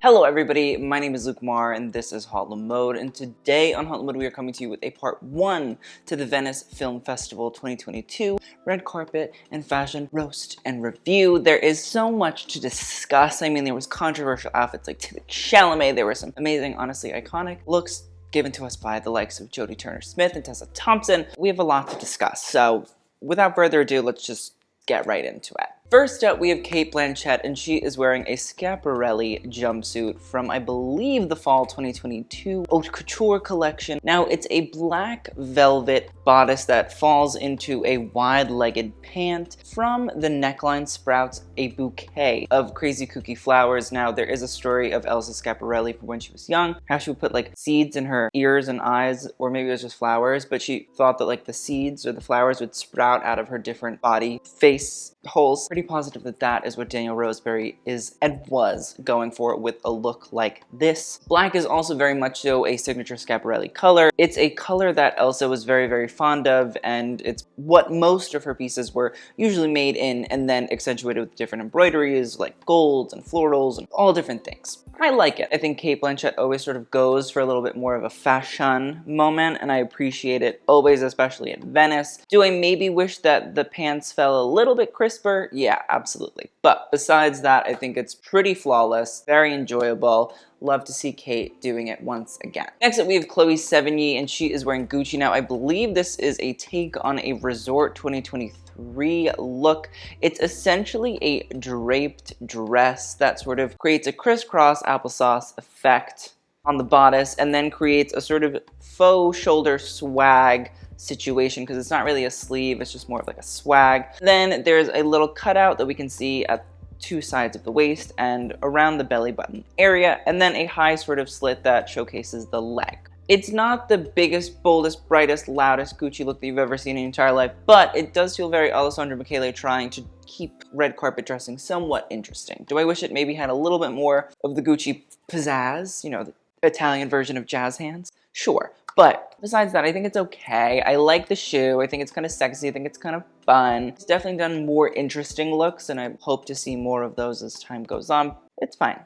Hello everybody, my name is Luke Mar and this is Hot Mode, and today on Hot Mode we are coming to you with a part 1 to the Venice Film Festival 2022 red carpet and fashion roast and review. There is so much to discuss. I mean, there was controversial outfits like TIMOTHÉE Chalamet, there were some amazing, honestly iconic looks given to us by the likes of Jodie Turner-Smith and Tessa Thompson. We have a lot to discuss, so without further ado, let's just get right into it. First up, we have Cate Blanchett, and she is wearing a Schiaparelli jumpsuit from, I believe, the fall 2022 haute couture collection. Now, it's a black velvet bodice that falls into a wide-legged pant. From the neckline sprouts a bouquet of crazy kooky flowers. Now, there is a story of Elsa Schiaparelli from when she was young, how she would put like seeds in her ears and eyes, or maybe it was just flowers, but she thought that like the seeds or the flowers would sprout out of her different body, face holes. Pretty positive that that is what Daniel Roseberry is and was going for with a look like this. Black is also very much so a signature Schiaparelli color. It's a color that Elsa was very, very fond of, and it's what most of her pieces were usually made in, and then accentuated with different embroideries like golds and florals and all different things. I like it. I think Cate Blanchett always sort of goes for a little bit more of a fashion moment, and I appreciate it always, especially at Venice. Do I maybe wish that the pants fell a little bit crisper? Yeah, absolutely. But besides that, I think it's pretty flawless, very enjoyable. Love to see Cate doing it once again. Next up, we have Chloë Sevigny, and she is wearing Gucci. Now, I believe this is a take on a Resort 2023 look. It's essentially a draped dress that sort of creates a crisscross applesauce effect on the bodice and then creates a sort of faux shoulder swag situation, because it's not really a sleeve, it's just more of like a swag. Then there's a little cutout that we can see at two sides of the waist and around the belly button area, and then a high sort of slit that showcases the leg. It's not the biggest, boldest, brightest, loudest Gucci look that you've ever seen in your entire life, but it does feel very Alessandro Michele trying to keep red carpet dressing somewhat interesting. Do I wish it maybe had a little bit more of the Gucci pizzazz, you know, the Italian version of jazz hands? Sure. But besides that, I think it's okay. I like the shoe. I think it's kind of sexy. I think it's kind of fun. It's definitely done more interesting looks, and I hope to see more of those as time goes on. It's fine.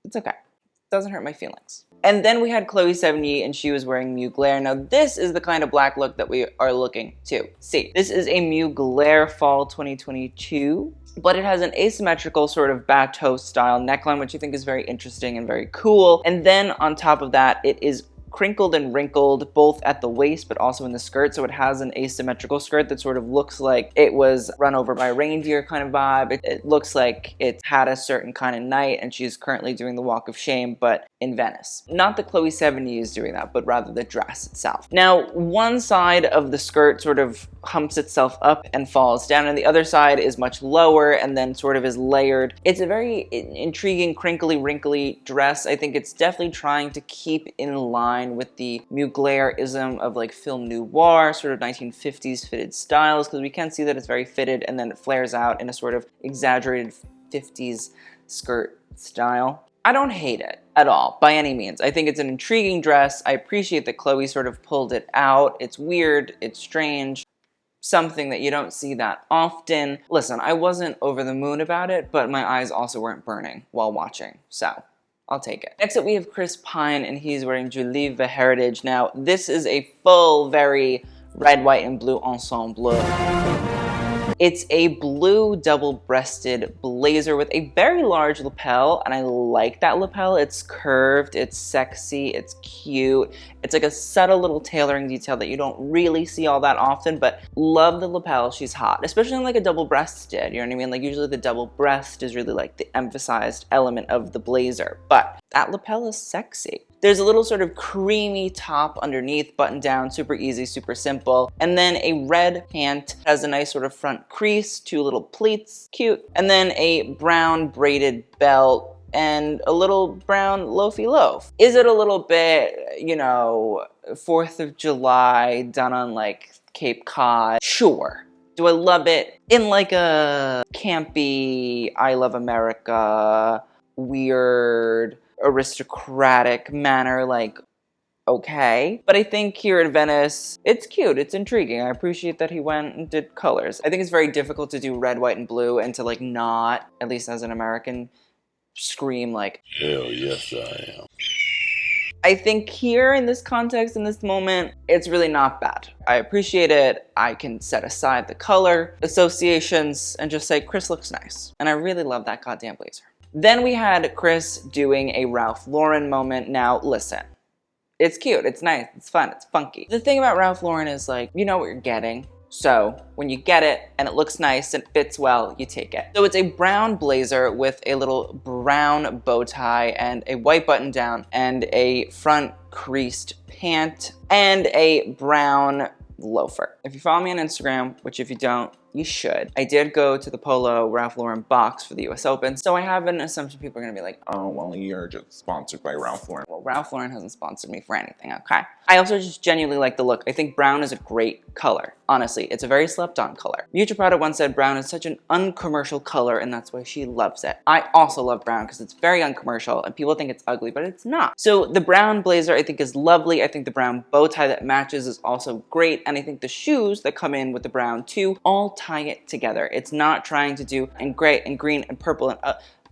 It's okay. It doesn't hurt my feelings. And then we had Chloë Sevigny, and she was wearing Mugler. Now, this is the kind of black look that we are looking to see. This is a Mugler fall 2022. But it has an asymmetrical sort of Apatow style neckline, which I think is very interesting and very cool. And then on top of that, it is crinkled and wrinkled both at the waist but also in the skirt, so it has an asymmetrical skirt that sort of looks like it was run over by a reindeer kind of vibe. It looks like it's had a certain kind of night, and she's currently doing the walk of shame, but in Venice. Not that Chloë Sevigny is doing that, but rather the dress itself. Now, one side of the skirt sort of humps itself up and falls down, and the other side is much lower and then sort of is layered. It's a very intriguing, crinkly, wrinkly dress. I think it's definitely trying to keep in line with the Mugler-ism of like film noir, sort of 1950s fitted styles, because we can see that it's very fitted and then it flares out in a sort of exaggerated 50s skirt style. I don't hate it at all, by any means. I think it's an intriguing dress. I appreciate that Chloe sort of pulled it out. It's weird, it's strange, something that you don't see that often. Listen, I wasn't over the moon about it, but my eyes also weren't burning while watching, so I'll take it. Next up, we have Chris Pine, and he's wearing Juliva Heritage. Now, this is a full, very red, white, and blue ensemble. It's a blue double-breasted blazer with a very large lapel, and I like that lapel. It's curved, it's sexy, it's cute. It's like a subtle little tailoring detail that you don't really see all that often, but love the lapel. She's hot, especially in like a double-breasted, you know what I mean? Like usually the double breast is really like the emphasized element of the blazer, but that lapel is sexy. There's a little sort of creamy top underneath, button down, super easy, super simple. And then a red pant, has a nice sort of front crease, two little pleats, cute. And then a brown braided belt and a little brown loafy loaf. Is it a little bit, you know, 4th of July done on like Cape Cod? Sure. Do I love it in like a campy, I love America, weird, aristocratic manner? Like, okay. But I think here at Venice, it's cute, it's intriguing. I appreciate that he went and did colors. I think it's very difficult to do red, white, and blue and to like not, at least as an American, scream like, hell yes I am. I think here in this context, in this moment, it's really not bad. I appreciate it. I can set aside the color associations and just say, Chris looks nice. And I really love that goddamn blazer. Then we had Chris doing a Ralph Lauren moment. Now, listen, it's cute, it's nice, it's fun, it's funky. The thing about Ralph Lauren is like, you know what you're getting. So when you get it and it looks nice and it fits well, you take it. So it's a brown blazer with a little brown bow tie and a white button down and a front creased pant and a brown loafer. If you follow me on Instagram, which if you don't, you should. I did go to the Polo Ralph Lauren box for the US Open, so I have an assumption people are gonna be like, oh, well, you're just sponsored by Ralph Lauren. Well, Ralph Lauren hasn't sponsored me for anything, okay? I also just genuinely like the look. I think brown is a great color. Honestly, it's a very slept on color. Miuccia Prada once said brown is such an uncommercial color and that's why she loves it. I also love brown because it's very uncommercial and people think it's ugly, but it's not. So the brown blazer I think is lovely. I think the brown bow tie that matches is also great. And I think the shoes that come in with the brown too all tie it together. It's not trying to do and gray and green and purple and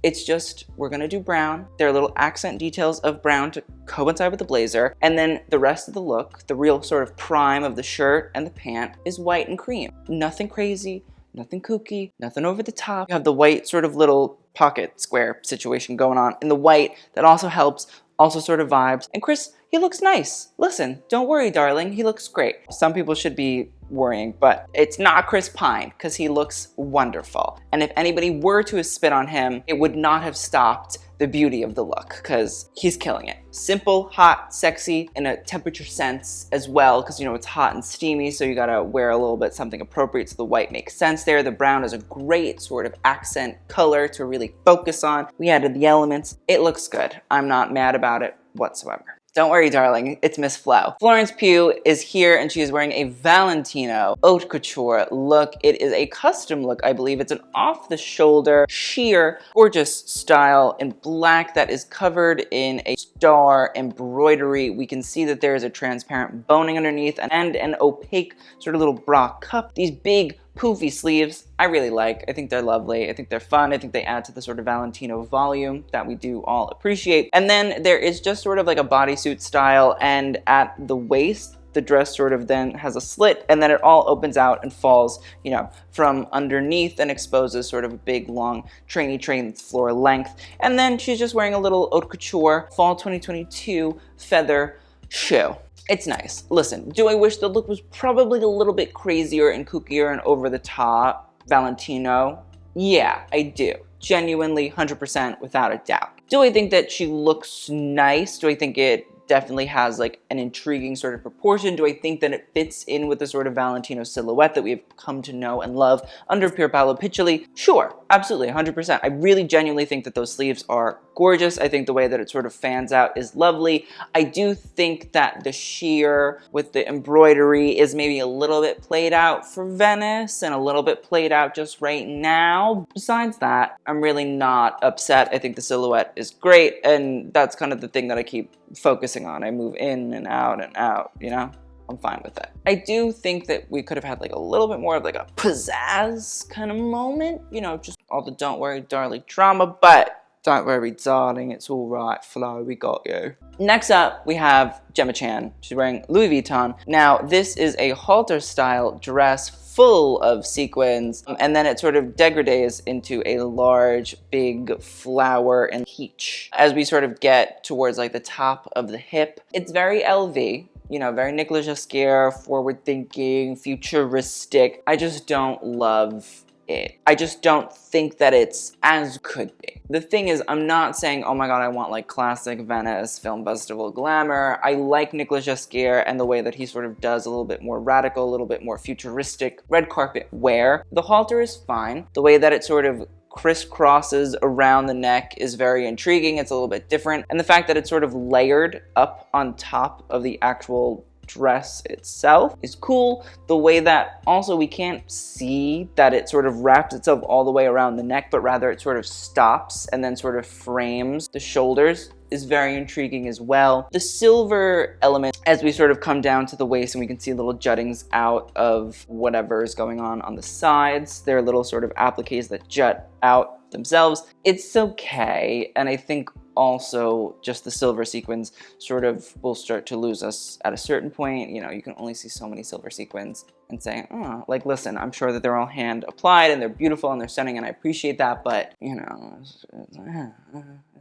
it's just, we're gonna do brown. There are little accent details of brown to coincide with the blazer. And then the rest of the look, the real sort of prime of the shirt and the pant is white and cream. Nothing crazy, nothing kooky, nothing over the top. You have the white sort of little pocket square situation going on in the white that also helps, also sort of vibes. And Chris, he looks nice. Listen, don't worry, darling, he looks great. Some people should be worrying, but it's not Chris Pine because he looks wonderful. And if anybody were to spit on him, it would not have stopped the beauty of the look because he's killing it. Simple, hot, sexy in a temperature sense as well because you know it's hot and steamy, so you gotta wear a little bit something appropriate so the white makes sense there. The brown is a great sort of accent color to really focus on. We added the elements. It looks good. I'm not mad about it whatsoever. Don't worry, darling, it's Miss Flo. Florence Pugh is here and she is wearing a Valentino haute couture look. It is a custom look, I believe. It's an off-the-shoulder, sheer, gorgeous style in black that is covered in a star embroidery. We can see that there is a transparent boning underneath and an opaque sort of little bra cup. These big poofy sleeves, I really like. I think they're lovely. I think they're fun. I think they add to the sort of Valentino volume that we do all appreciate. And then there is just sort of like a bodysuit style, and at the waist, the dress sort of then has a slit and then it all opens out and falls, you know, from underneath and exposes sort of a big long train that's floor length. And then she's just wearing a little haute couture fall 2022 feather shoe. It's nice. Listen, do I wish the look was probably a little bit crazier and kookier and over the top Valentino? Yeah, I do. Genuinely, 100% without a doubt. Do I think that she looks nice? Do I think it definitely has like an intriguing sort of proportion? Do I think that it fits in with the sort of Valentino silhouette that we've come to know and love under Pier Paolo Piccioli? Sure, absolutely, 100%. I really genuinely think that those sleeves are gorgeous. I think the way that it sort of fans out is lovely. I do think that the sheer with the embroidery is maybe a little bit played out for Venice and a little bit played out just right now. Besides that, I'm really not upset. I think the silhouette is great, and that's kind of the thing that I keep focusing on. I move in and out, you know? I'm fine with it. I do think that we could have had like a little bit more of like a pizzazz kind of moment, you know, just all the don't worry, darling drama, but don't worry, darling, it's all right, Flo, we got you. Next up, we have Gemma Chan. She's wearing Louis Vuitton. Now, this is a halter style dress full of sequins, and then it sort of degrades into a large, big flower and peach. As we sort of get towards like the top of the hip, it's very LV, you know, very Nicolas Ghesquière, forward-thinking, futuristic. I just don't love it. I just don't think that it's as could be. The thing is, I'm not saying, oh my god, I want like classic Venice Film Festival glamour. I like Nicolas Ghesquière and the way that he sort of does a little bit more radical, a little bit more futuristic red carpet wear. The halter is fine. The way that it sort of crisscrosses around the neck is very intriguing. It's a little bit different. And the fact that it's sort of layered up on top of the actual dress itself is cool. The way that also we can't see that it sort of wraps itself all the way around the neck, but rather it sort of stops and then sort of frames the shoulders is very intriguing as well. The silver element, as we sort of come down to the waist and we can see little juttings out of whatever is going on the sides. There are little sort of appliques that jut out themselves. It's okay, and I think also just the silver sequins sort of will start to lose us at a certain point. You know, you can only see so many silver sequins and say, oh, like, listen, I'm sure that they're all hand applied and they're beautiful and they're stunning and I appreciate that, but, you know,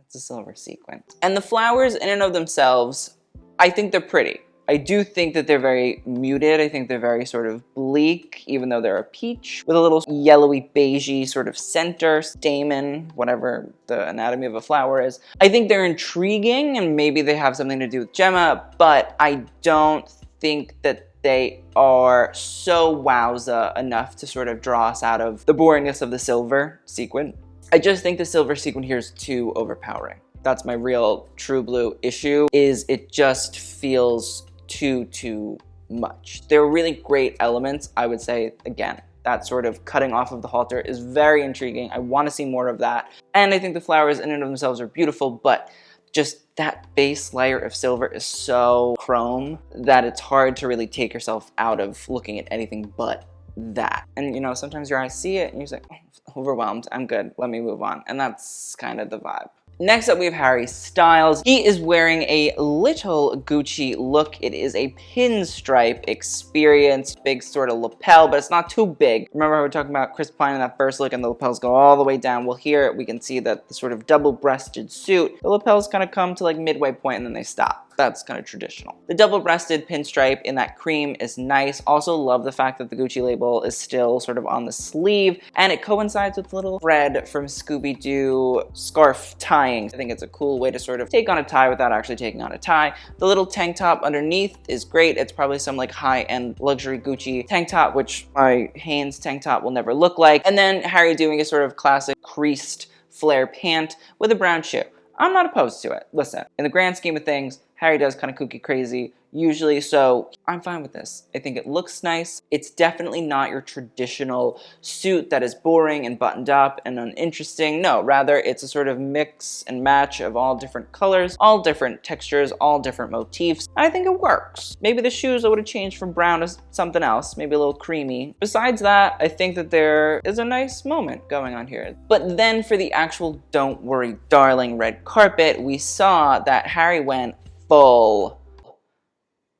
it's a silver sequin. And the flowers in and of themselves, I think they're pretty. I do think that they're very muted. I think they're very sort of bleak, even though they're a peach, with a little yellowy beigey sort of center, stamen, whatever the anatomy of a flower is. I think they're intriguing and maybe they have something to do with Gemma, but I don't think that they are so wowza enough to sort of draw us out of the boringness of the silver sequin. I just think the silver sequin here is too overpowering. That's my real true blue issue, is it just feels too much. There are really great elements, I would say, again, that sort of cutting off of the halter is very intriguing. I want to see more of that. And I think the flowers in and of themselves are beautiful, but just that base layer of silver is so chrome that it's hard to really take yourself out of looking at anything but that. And you know, sometimes your eyes see it and you're just like, oh, overwhelmed, I'm good, let me move on. And that's kind of the vibe. Next up, we have Harry Styles. He is wearing a little Gucci look. It is a pinstripe experience, big sort of lapel, but it's not too big. Remember how we were talking about Chris Pine in that first look and the lapels go all the way down? Well, here we can see that the sort of double-breasted suit, the lapels kind of come to like midway point and then they stop. That's kind of traditional. The double-breasted pinstripe in that cream is nice. Also love the fact that the Gucci label is still sort of on the sleeve, and it coincides with the little thread from Scooby-Doo scarf tying. I think it's a cool way to sort of take on a tie without actually taking on a tie. The little tank top underneath is great. It's probably some like high-end luxury Gucci tank top, which my Hanes tank top will never look like. And then Harry doing a sort of classic creased flare pant with a brown shoe. I'm not opposed to it. Listen, in the grand scheme of things, Harry does kind of kooky crazy usually, so I'm fine with this. I think it looks nice. It's definitely not your traditional suit that is boring and buttoned up and uninteresting. No, rather it's a sort of mix and match of all different colors, all different textures, all different motifs. I think it works. Maybe the shoes I would have changed from brown to something else, maybe a little creamy. Besides that, I think that there is a nice moment going on here. But then for the actual Don't Worry Darling red carpet, we saw that Harry went full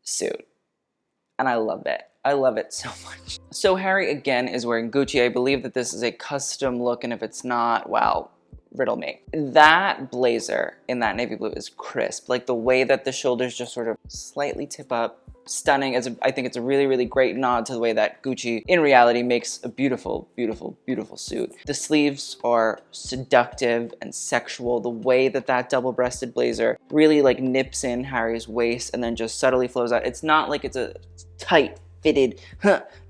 suit, and I love it. I love it so much. So Harry again is wearing Gucci. I believe that this is a custom look, and if it's not, well, riddle me. That blazer in that navy blue is crisp. Like the way that the shoulders just sort of slightly tip up, stunning. I think it's a really, really great nod to the way that Gucci in reality makes a beautiful, beautiful, beautiful suit. The sleeves are seductive and sexual. The way that that double-breasted blazer really like nips in Harry's waist and then just subtly flows out. It's not like it's a tight fitted,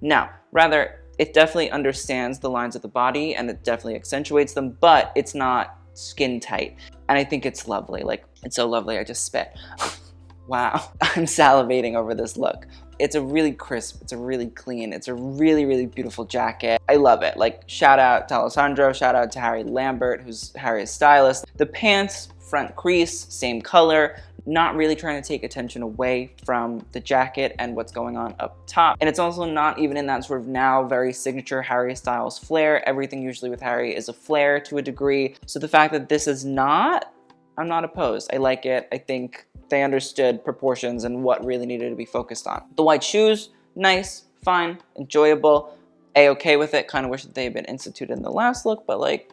no, rather it definitely understands the lines of the body and it definitely accentuates them, but it's not skin tight. And I think it's lovely. Like, it's so lovely, I just spit. Wow, I'm salivating over this look. It's a really crisp, it's a really clean, it's a really, really beautiful jacket. I love it. Like, shout out to Alessandro, shout out to Harry Lambert, who's Harry's stylist. The pants, front crease, same color, not really trying to take attention away from the jacket and what's going on up top. And it's also not even in that sort of now very signature Harry Styles flare. Everything usually with Harry is a flare to a degree. So the fact that this is not, I'm not opposed. I like it. I think they understood proportions and what really needed to be focused on. The white shoes, nice, fine, enjoyable, A-okay with it. Kind of wish that they had been instituted in the last look, but like,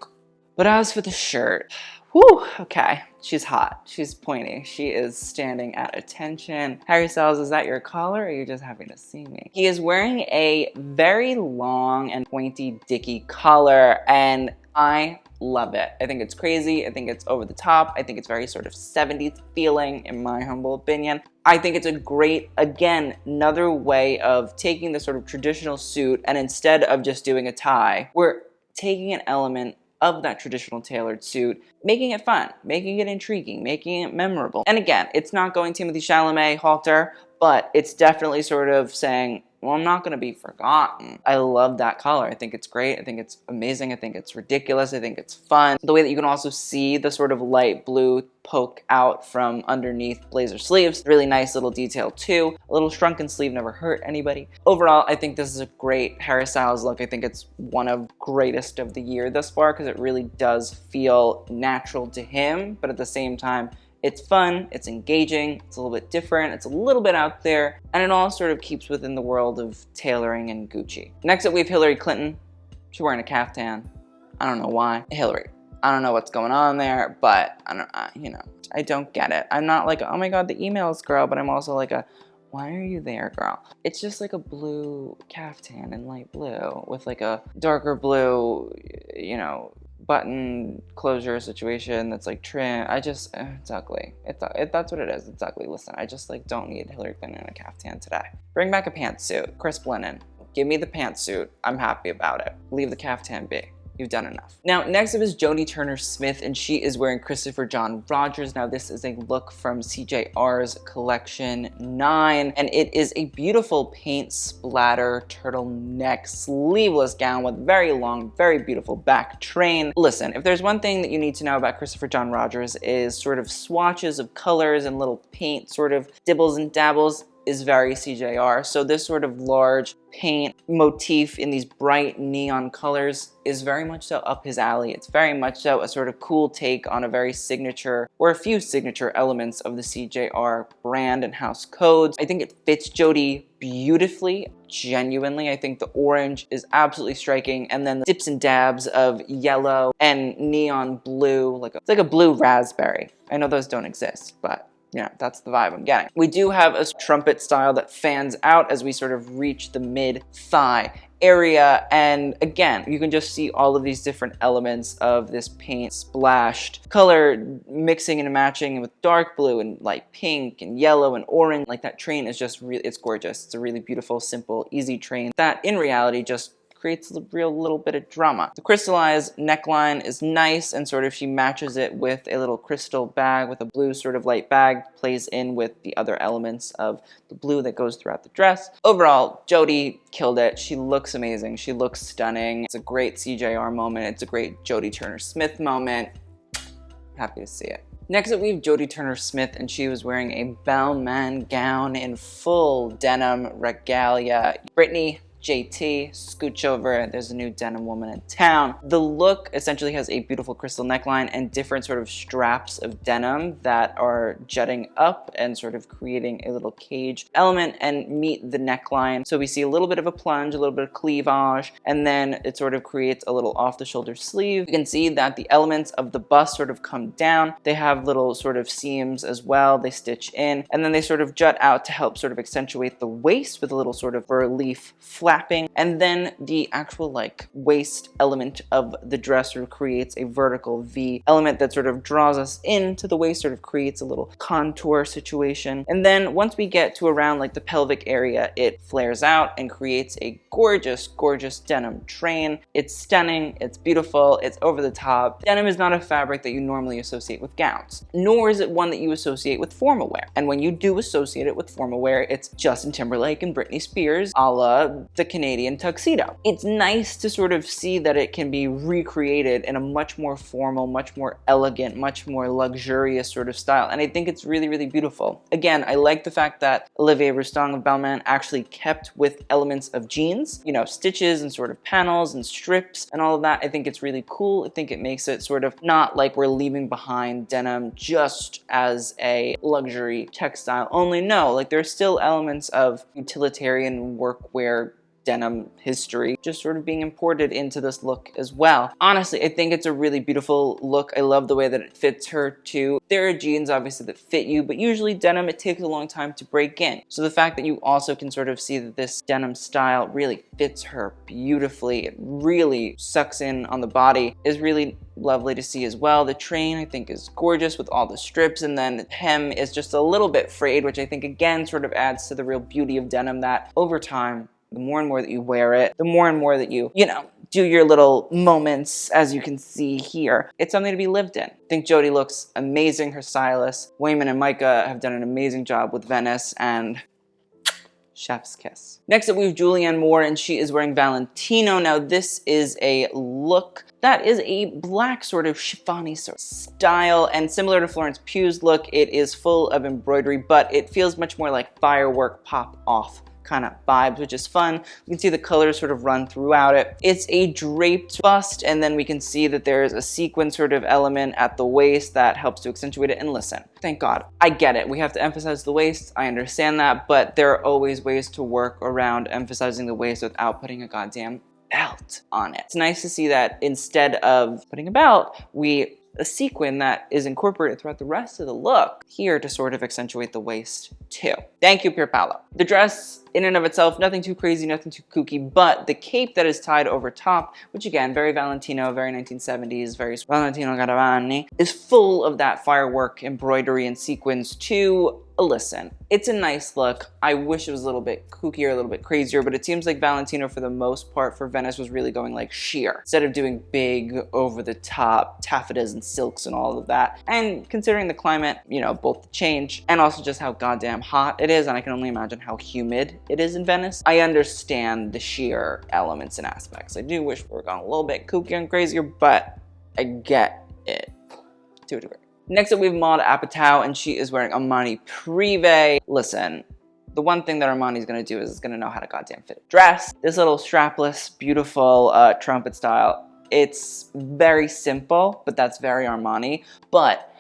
but as for the shirt, whew, okay, she's hot, she's pointy, she is standing at attention. Harry Styles, is that your collar or are you just happy to see me? He is wearing a very long and pointy dicky collar and I love it. I think it's crazy. I think it's over the top. I think it's very sort of 70s feeling in my humble opinion. I think it's a great, again, another way of taking the sort of traditional suit and instead of just doing a tie, we're taking an element of that traditional tailored suit, making it fun, making it intriguing, making it memorable. And again, it's not going Timothée Chalamet halter, but it's definitely sort of saying, well, I'm not going to be forgotten. I love that color. I think it's great. I think it's amazing. I think it's ridiculous. I think it's fun. The way that you can also see the sort of light blue poke out from underneath blazer sleeves. Really nice little detail too. A little shrunken sleeve never hurt anybody. Overall, I think this is a great Harry Styles look. I think it's one of greatest of the year thus far because it really does feel natural to him, but at the same time, it's fun, it's engaging, it's a little bit different, it's a little bit out there, and it all sort of keeps within the world of tailoring and Gucci. Next up, we have Hillary Clinton. She's wearing a caftan. I don't know why. Hillary. I don't know what's going on there, but I don't get it. I'm not like, oh my God, the emails girl, but I'm also like why are you there, girl? It's just like a blue caftan in light blue with like a darker blue, button closure situation that's like trim. It's ugly. That's what it is. It's ugly. Listen, I just like don't need Hillary Clinton in a caftan today. Bring back a pantsuit. Crisp linen. Give me the pantsuit. I'm happy about it. Leave the caftan be. You've done enough. Now, next up is Jodie Turner-Smith, and she is wearing Christopher John Rogers. Now, this is a look from CJR's collection 9, and it is a beautiful paint splatter turtleneck sleeveless gown with very long, very beautiful back train. Listen, if there's one thing that you need to know about Christopher John Rogers is sort of swatches of colors and little paint sort of dibbles and dabbles is very CJR. So this sort of large paint motif in these bright neon colors is very much so up his alley. It's very much so a sort of cool take on a very signature or a few signature elements of the CJR brand and house codes. I think it fits Jodie beautifully, genuinely. I think the orange is absolutely striking, and then the dips and dabs of yellow and neon blue, it's like a blue raspberry. I know those don't exist, but that's the vibe I'm getting. We do have a trumpet style that fans out as we sort of reach the mid-thigh area, and again, you can just see all of these different elements of this paint splashed color mixing and matching with dark blue and light pink and yellow and orange. Like, that train is just really, it's gorgeous. It's a really beautiful, simple, easy train that in reality just creates a real little bit of drama. The crystallized neckline is nice, and sort of she matches it with a little crystal bag with a blue sort of light bag, plays in with the other elements of the blue that goes throughout the dress. Overall, Jodie killed it. She looks amazing. She looks stunning. It's a great CJR moment. It's a great Jodie Turner-Smith moment. Happy to see it. Next up, we have Jodie Turner-Smith, and she was wearing a Balmain gown in full denim regalia. Brittany, JT, scooch over, there's a new denim woman in town. The look essentially has a beautiful crystal neckline and different sort of straps of denim that are jutting up and sort of creating a little cage element and meet the neckline. So we see a little bit of a plunge, a little bit of cleavage, and then it sort of creates a little off-the-shoulder sleeve. You can see that the elements of the bust sort of come down. They have little sort of seams as well. They stitch in, and then they sort of jut out to help sort of accentuate the waist with a little sort of relief flapping, and then the actual waist element of the dress sort of creates a vertical V element that sort of draws us into the waist, sort of creates a little contour situation. And then once we get to around the pelvic area, it flares out and creates a gorgeous, gorgeous denim train. It's stunning, it's beautiful, it's over the top. Denim is not a fabric that you normally associate with gowns, nor is it one that you associate with formal wear. And when you do associate it with formal wear, it's Justin Timberlake and Britney Spears, a la the Canadian tuxedo. It's nice to sort of see that it can be recreated in a much more formal, much more elegant, much more luxurious sort of style. And I think it's really, really beautiful. Again, I like the fact that Olivier Rousteing of Balmain actually kept with elements of jeans, stitches and sort of panels and strips and all of that. I think it's really cool. I think it makes it sort of not like we're leaving behind denim just as a luxury textile only. No, there's still elements of utilitarian workwear denim history just sort of being imported into this look as well. Honestly, I think it's a really beautiful look. I love the way that it fits her too. There are jeans obviously that fit you, but usually denim, it takes a long time to break in. So the fact that you also can sort of see that this denim style really fits her beautifully, it really sucks in on the body, is really lovely to see as well. The train I think is gorgeous with all the strips, and then the hem is just a little bit frayed, which I think again sort of adds to the real beauty of denim, that over time, the more and more that you wear it, the more and more that you do your little moments, as you can see here. It's something to be lived in. I think Jodie looks amazing. Her stylist, Wayman and Micah, have done an amazing job with Venice, and Chef's kiss. Next up, we have Julianne Moore, and she is wearing Valentino. Now, this is a look that is a black sort of chiffony sort of style, and similar to Florence Pugh's look, it is full of embroidery, but it feels much more like firework pop off kind of vibes, which is fun. You can see the colors sort of run throughout it. It's a draped bust, and then we can see that there's a sequin sort of element at the waist that helps to accentuate it. And listen, thank God, I get it. We have to emphasize the waist. I understand that, but there are always ways to work around emphasizing the waist without putting a goddamn belt on it. It's nice to see that instead of putting a belt, a sequin that is incorporated throughout the rest of the look here to sort of accentuate the waist too. Thank you, Pier Paolo. The dress in and of itself, nothing too crazy, nothing too kooky, but the cape that is tied over top, which again, very Valentino, very 1970s, very Valentino Garavani, is full of that firework embroidery and sequins too. Listen, it's a nice look. I wish it was a little bit kookier, a little bit crazier, but it seems like Valentino, for the most part, for Venice, was really going like sheer, instead of doing big, over-the-top taffetas and silks and all of that. And considering the climate, you know, both the change and also just how goddamn hot it is, and I can only imagine how humid it is in Venice, I understand the sheer elements and aspects. I do wish we were going a little bit kookier and crazier, but I get it to a degree. Next up, we have Maude Apatow, and she is wearing Armani Privé. Listen, the one thing that Armani's gonna do is it's gonna know how to goddamn fit a dress. This little strapless, beautiful trumpet style. It's very simple, but that's very Armani. But,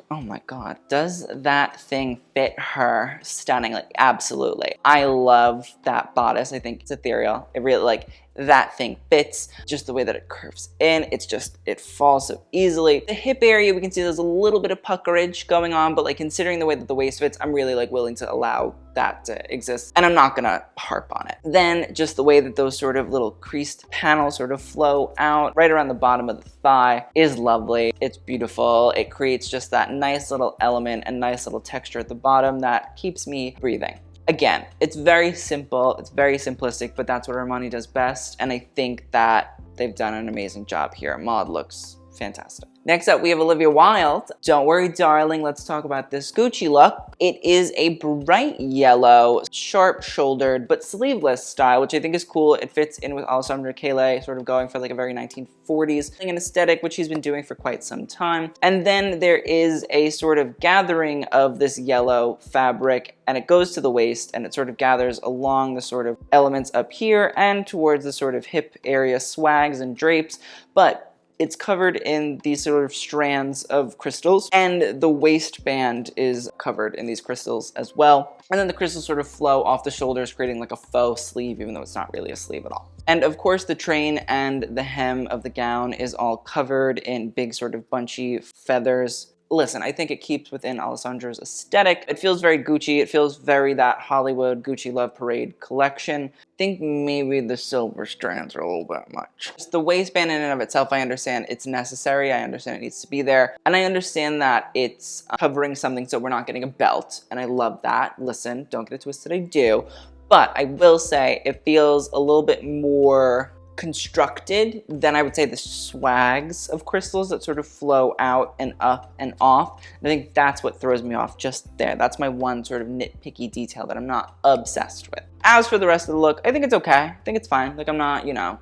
oh my God, does that thing fit her stunningly? Absolutely. I love that bodice. I think it's ethereal. It really, like, that thing fits, just the way that it curves in. It's just, it falls so easily. The hip area, we can see there's a little bit of puckerage going on, but like considering the way that the waist fits, I'm really like willing to allow that to exist, and I'm not gonna harp on it. Then just the way that those sort of little creased panels sort of flow out right around the bottom of the thigh is lovely. It's beautiful. It creates just that nice little element and nice little texture at the bottom that keeps me breathing. Again, it's very simple, it's very simplistic, but that's what Armani does best, and I think that they've done an amazing job here. Maude looks fantastic. Next up, we have Olivia Wilde. Don't worry, darling, let's talk about this Gucci look. It is a bright yellow, sharp-shouldered, but sleeveless style, which I think is cool. It fits in with Alessandra Chloë, sort of going for like a very 1940s an aesthetic, which he's been doing for quite some time. And then there is a sort of gathering of this yellow fabric, and it goes to the waist, and it sort of gathers along the sort of elements up here and towards the sort of hip area swags and drapes, but it's covered in these sort of strands of crystals, and the waistband is covered in these crystals as well. And then the crystals sort of flow off the shoulders, creating like a faux sleeve, even though it's not really a sleeve at all. And of course, the train and the hem of the gown is all covered in big sort of bunchy feathers. Listen, I think it keeps within Alessandra's aesthetic. It feels very Gucci. It feels very that Hollywood Gucci Love Parade collection. I think maybe the silver strands are a little bit much. Just the waistband in and of itself, I understand it's necessary. I understand it needs to be there. And I understand that it's covering something so we're not getting a belt. And I love that. Listen, don't get it twisted, I do. But I will say it feels a little bit more constructed than I would say the swags of crystals that sort of flow out and up and off. And I think that's what throws me off just there. That's my one sort of nitpicky detail that I'm not obsessed with. As for the rest of the look, I think it's okay. I think it's fine. Like, I'm not, you know,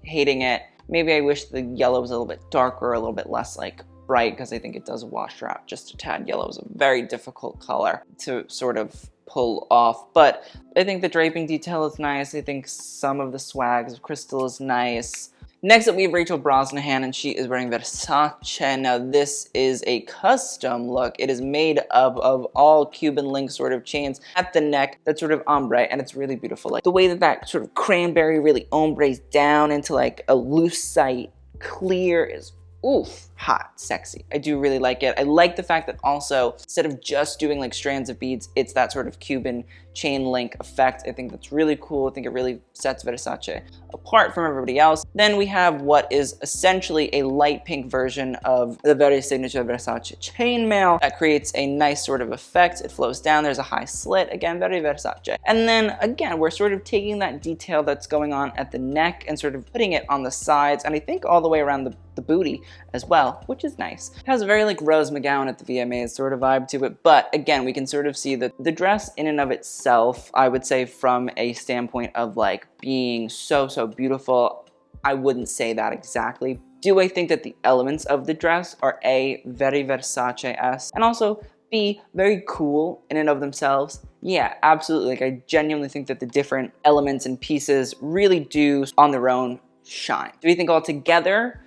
hating it. Maybe I wish the yellow was a little bit darker, a little bit less like bright, because I think it does wash out just a tad. Yellow is a very difficult color to sort of pull off, but I think the draping detail is nice. I think some of the swags of crystal is nice. Next up, we have Rachel Brosnahan, and she is wearing Versace. Now, this is a custom look. It is made up of all Cuban link sort of chains at the neck, that sort of ombre, and it's really beautiful. Like the way that that sort of cranberry really ombres down into like a lucite clear is oof, hot, sexy. I do really like it. I like the fact that also, instead of just doing like strands of beads, it's that sort of Cuban chain link effect. I think that's really cool. I think it really sets Versace apart from everybody else. Then we have what is essentially a light pink version of the very signature Versace chainmail that creates a nice sort of effect. It flows down. There's a high slit. Again, very Versace. And then again, we're sort of taking that detail that's going on at the neck and sort of putting it on the sides, and I think all the way around the booty as well, which is nice. It has a very like Rose McGowan at the VMAs sort of vibe to it, but again, we can sort of see that the dress in and of itself itself, I would say from a standpoint of like being so beautiful, I wouldn't say that exactly. Do I think that the elements of the dress are A, very Versace-esque, and also B, very cool in and of themselves? Yeah, absolutely. Like, I genuinely think that the different elements and pieces really do, on their own, shine. Do we think altogether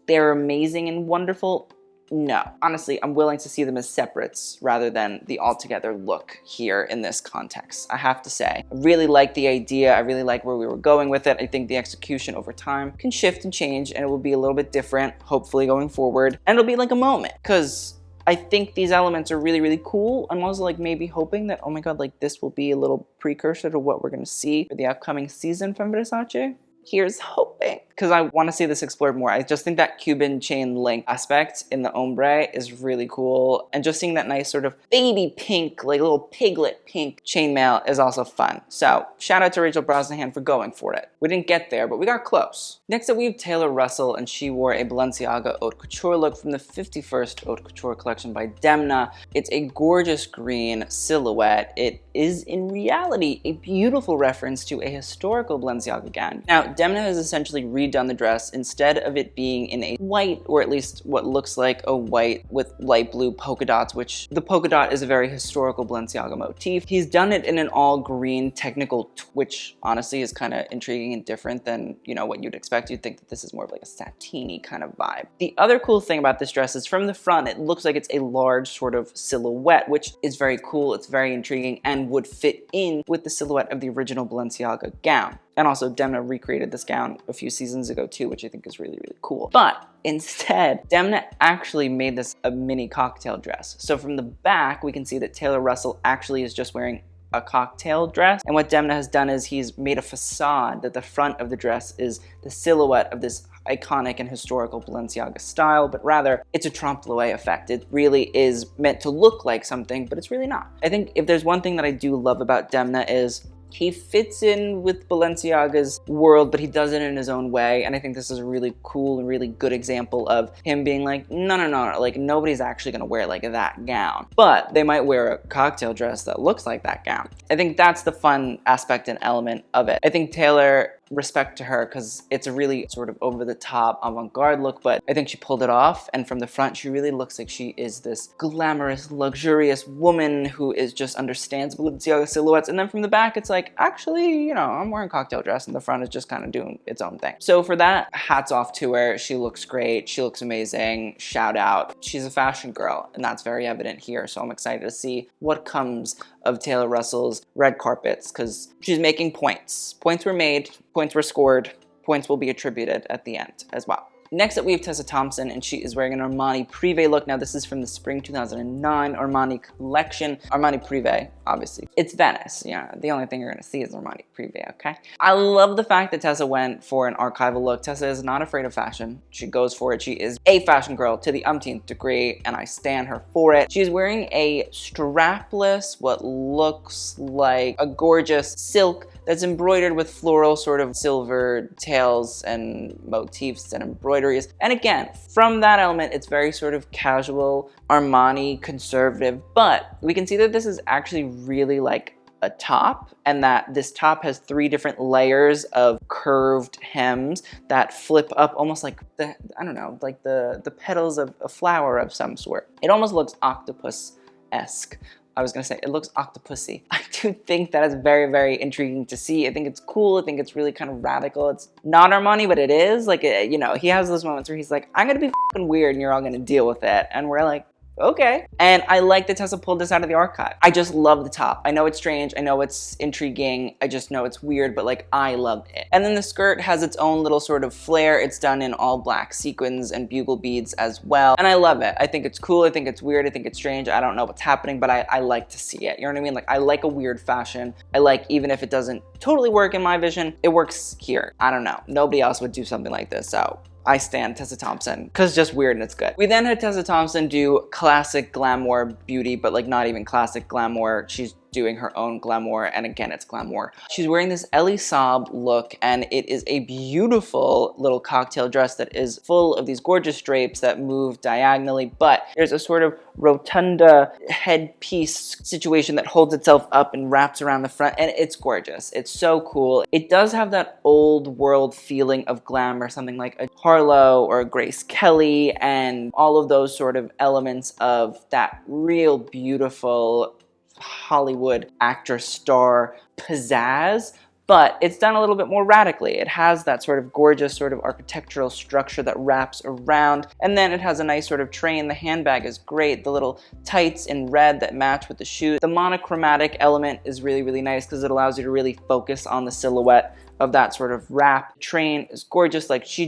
they're amazing and wonderful? No. Honestly, I'm willing to see them as separates rather than the altogether look here in this context, I have to say. I really like the idea. I really like where we were going with it. I think the execution over time can shift and change, and it will be a little bit different, hopefully, going forward. And it'll be like a moment, because I think these elements are really cool. I'm also like maybe hoping that, oh my god, like this will be a little precursor to what we're gonna see for the upcoming season from Versace. Here's hoping, because I want to see this explored more. I just think that Cuban chain link aspect in the ombre is really cool, and just seeing that nice sort of baby pink, like little piglet pink chainmail is also fun. So shout out to Rachel Brosnahan for going for it. We didn't get there, but we got close. Next up we have Taylor Russell, and she wore a Balenciaga haute couture look from the 51st haute couture collection by Demna. It's a gorgeous green silhouette. It is in reality a beautiful reference to a historical Balenciaga gown. Now, Demna has essentially redone the dress. Instead of it being in a white, or at least what looks like a white with light blue polka dots, which the polka dot is a very historical Balenciaga motif, he's done it in an all green technical, which honestly is kind of intriguing and different than, you know, what you'd expect. You'd think that this is more of like a satiny kind of vibe. The other cool thing about this dress is from the front, it looks like it's a large sort of silhouette, which is very cool. It's very intriguing and would fit in with the silhouette of the original Balenciaga gown. And also Demna recreated this gown a few seasons ago too, which I think is really cool. But instead, Demna actually made this a mini cocktail dress. So from the back, we can see that Taylor Russell actually is just wearing a cocktail dress. And what Demna has done is he's made a facade that the front of the dress is the silhouette of this iconic and historical Balenciaga style, but rather it's a trompe-l'oeil effect. It really is meant to look like something, but it's really not. I think if there's one thing that I do love about Demna is he fits in with Balenciaga's world, but he does it in his own way. And I think this is a really cool and really good example of him being like, no, like nobody's actually gonna wear like that gown, but they might wear a cocktail dress that looks like that gown. I think that's the fun aspect and element of it. I think Taylor, respect to her, because it's a really sort of over-the-top avant-garde look, but I think she pulled it off, and from the front she really looks like she is this glamorous, luxurious woman who is just understands Balenciaga silhouettes, and then from the back it's like, actually, you know, I'm wearing a cocktail dress, and the front is just kind of doing its own thing. So for that, hats off to her. She looks great, she looks amazing, shout out. She's a fashion girl, and that's very evident here, so I'm excited to see what comes of Taylor Russell's red carpets, because she's making points. Points were made, points were scored, points will be attributed at the end as well. Next up we have Tessa Thompson, and she is wearing an Armani Privé look. Now this is from the spring 2009 Armani collection. Armani Privé, obviously. It's Venice, yeah. The only thing you're gonna see is Armani Privé, okay? I love the fact that Tessa went for an archival look. Tessa is not afraid of fashion. She goes for it. She is a fashion girl to the umpteenth degree, and I stan her for it. She's wearing a strapless, what looks like a gorgeous silk that's embroidered with floral sort of silver tails and motifs and embroideries. And again, from that element, it's very sort of casual, Armani, conservative, but we can see that this is actually really like a top, and that this top has 3 different layers of curved hems that flip up almost like the, I don't know, like the petals of a flower of some sort. It almost looks octopus-esque. I was gonna say, it looks octopusy. I do think that is very intriguing to see. I think it's cool. I think it's really kind of radical. It's not Armani, but it is. Like, you know, he has those moments where he's like, I'm gonna be fucking weird and you're all gonna deal with it. And we're like, okay. And I like that Tessa pulled this out of the archive. I just love the top. I know it's strange. I know it's intriguing. I just know it's weird, but like, I love it. And then the skirt has its own little sort of flair. It's done in all black sequins and bugle beads as well. And I love it. I think it's cool. I think it's weird. I think it's strange. I don't know what's happening, but I like to see it. You know what I mean? Like, I like a weird fashion. I like, even if it doesn't totally work in my vision, it works here. I don't know. Nobody else would do something like this, so I stan Tessa Thompson, because it's just weird and it's good. We then had Tessa Thompson do classic glamour beauty, but like not even classic glamour. She's doing her own glamour, and again, it's glamour. She's wearing this Elie Saab look, and it is a beautiful little cocktail dress that is full of these gorgeous drapes that move diagonally, but there's a sort of rotunda headpiece situation that holds itself up and wraps around the front, and it's gorgeous. It's so cool. It does have that old world feeling of glamour, something like a Harlow or a Grace Kelly, and all of those sort of elements of that real beautiful Hollywood actress star pizzazz, but it's done a little bit more radically. It has that sort of gorgeous sort of architectural structure that wraps around, and then it has a nice sort of train. The handbag is great. The little tights in red that match with the shoes. The monochromatic element is really, really nice because it allows you to really focus on the silhouette of that sort of wrap. Train is gorgeous. Like she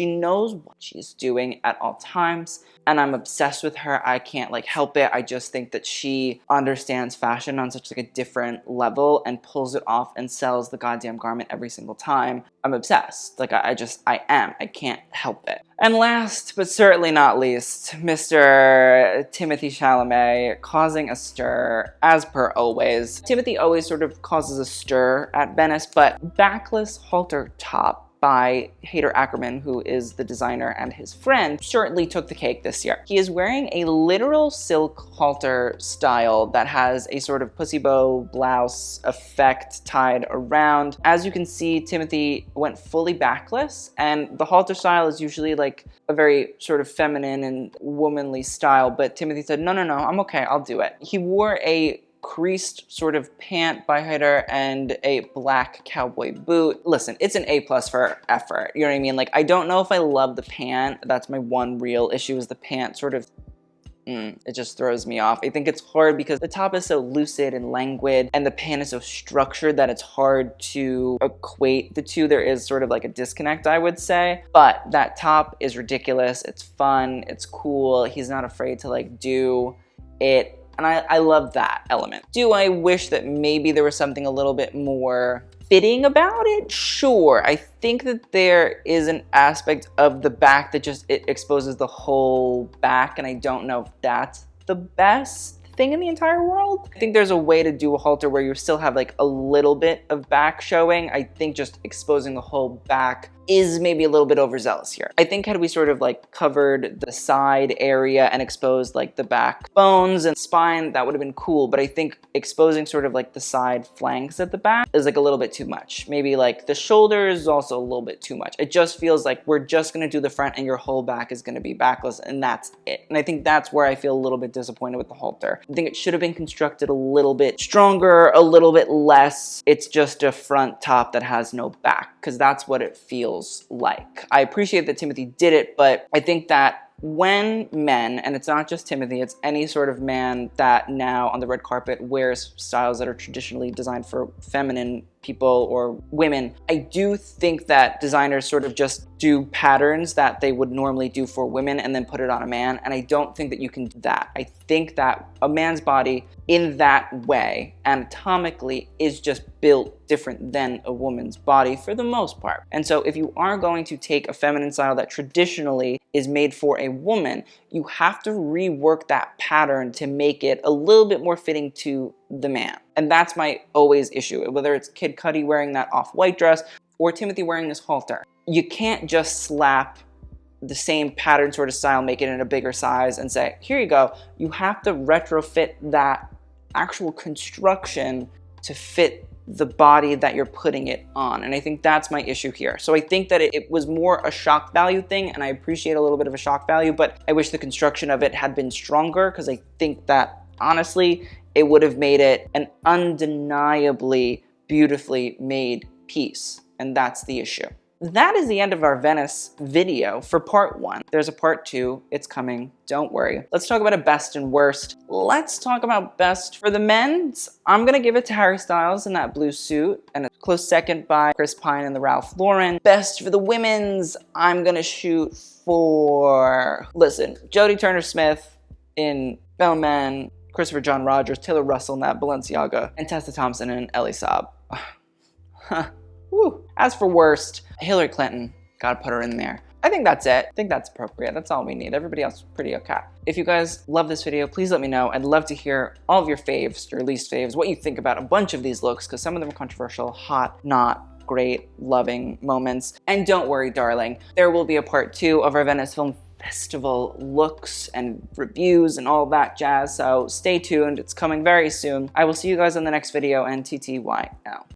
knows what she's doing at all times, and I'm obsessed with her. I can't like help it. I just think that she understands fashion on such like a different level and pulls it off and sells the goddamn garment every single time. I'm obsessed. Like I can't help it. And last but certainly not least, Mr. Timothée Chalamet causing a stir, as per always. Timothée always sort of causes a stir at Venice, but backless halter top by Hayter Ackerman, who is the designer and his friend, certainly took the cake this year. He is wearing a literal silk halter style that has a sort of pussy bow blouse effect tied around. As you can see, Timothée went fully backless, and the halter style is usually like a very sort of feminine and womanly style, but Timothée said, no, I'm okay, I'll do it. He wore a creased sort of pant by Hayter and a black cowboy boot. Listen, it's an A+ for effort. You know what I mean? Like, I don't know if I love the pant. That's my one real issue, is the pant sort of, it just throws me off. I think it's hard because the top is so lucid and languid, and the pant is so structured that it's hard to equate the two. There is sort of like a disconnect, I would say. But that top is ridiculous. It's fun. It's cool. He's not afraid to like do it. And I love that element. Do I wish that maybe there was something a little bit more fitting about it? Sure. I think that there is an aspect of the back that just, it exposes the whole back, and I don't know if that's the best thing in the entire world. I think there's a way to do a halter where you still have like a little bit of back showing. I think just exposing the whole back is maybe a little bit overzealous here. I think had we sort of like covered the side area and exposed like the back bones and spine, that would have been cool. But I think exposing sort of like the side flanks at the back is like a little bit too much. Maybe like the shoulders is also a little bit too much. It just feels like we're just gonna do the front and your whole back is gonna be backless, and that's it. And I think that's where I feel a little bit disappointed with the halter. I think it should have been constructed a little bit stronger, a little bit less. It's just a front top that has no back, because that's what it feels like. I appreciate that Timothée did it, but I think that when men, and it's not just Timothée, it's any sort of man that now on the red carpet wears styles that are traditionally designed for feminine people or women, I do think that designers sort of just do patterns that they would normally do for women and then put it on a man, and I don't think that you can do that. I think that a man's body in that way, anatomically, is just built different than a woman's body for the most part. And so if you are going to take a feminine style that traditionally is made for a woman, you have to rework that pattern to make it a little bit more fitting to the man. And that's my always issue, whether it's Kid Cudi wearing that off-white dress or Timothée wearing this halter. You can't just slap the same pattern sort of style, make it in a bigger size and say, here you go. You have to retrofit that actual construction to fit the body that you're putting it on. And I think that's my issue here. So I think that it was more a shock value thing, and I appreciate a little bit of a shock value, but I wish the construction of it had been stronger, because I think that honestly, it would have made it an undeniably beautifully made piece. And that's the issue. That is the end of our Venice video for part 1. There's a part 2. It's coming. Don't worry. Let's talk about a best and worst. Let's talk about best for the men's. I'm going to give it to Harry Styles in that blue suit, and a close second by Chris Pine in the Ralph Lauren. Best for the women's, I'm going to shoot for, listen, Jodie Turner-Smith in Balmain, Christopher John Rogers, Taylor Russell in that Balenciaga, and Tessa Thompson in Elie Saab. Woo. As for worst, Hillary Clinton, gotta put her in there. I think that's it. I think that's appropriate. That's all we need. Everybody else is pretty okay. If you guys love this video, please let me know. I'd love to hear all of your faves, your least faves, what you think about a bunch of these looks, because some of them are controversial, hot, not great, loving moments. And don't worry, darling, there will be a part 2 of our Venice Film Festival looks and reviews and all that jazz, so stay tuned. It's coming very soon. I will see you guys in the next video, and TTYL.